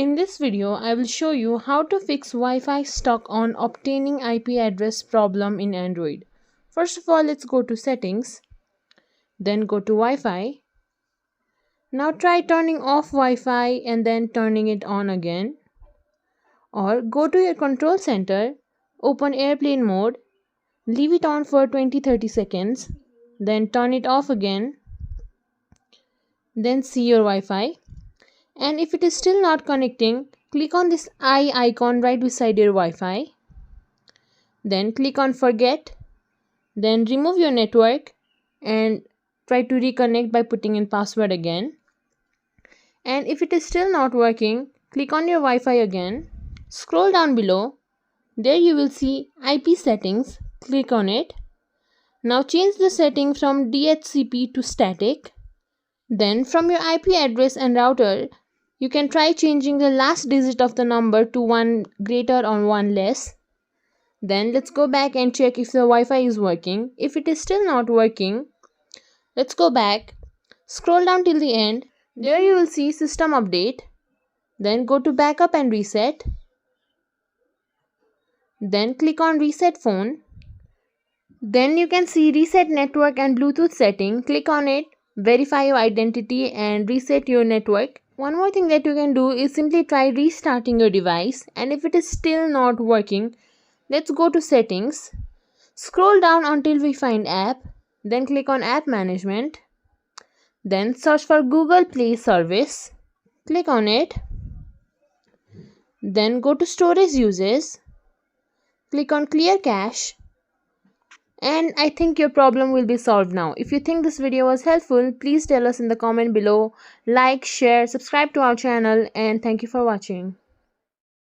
In this video, I will show you how to fix Wi-Fi stuck on obtaining IP address problem in Android. First of all, let's go to settings, then go to Wi-Fi. Now try turning off Wi-Fi and then turning it on again. Or go to your control center, open airplane mode, leave it on for 20-30 seconds, then turn it off again, then see your Wi-Fi. And if it is still not connecting, click on this eye icon right beside your Wi-Fi. Then click on forget. Then remove your network and try to reconnect by putting in password again. And if it is still not working, click on your Wi-Fi again. Scroll down below. There you will see IP settings. Click on it. Now change the setting from DHCP to static. Then from your IP address and router, you can try changing the last digit of the number to one greater or one less. Then let's go back and check if the Wi-Fi is working. If it is still not working, let's go back. Scroll down till the end. There you will see system update. Then go to backup and reset. Then click on reset phone. Then you can see reset network and Bluetooth setting. Click on it. Verify your identity and reset your network. One more thing that you can do is simply try restarting your device, and if it is still not working, let's go to settings. Scroll down until we find app, then click on app management. Then search for Google Play service. Click on it. Then go to storage uses. Click on clear cache. And I think your problem will be solved now. If you think this video was helpful, please tell us in the comment below. Like, share, subscribe to our channel, and thank you for watching.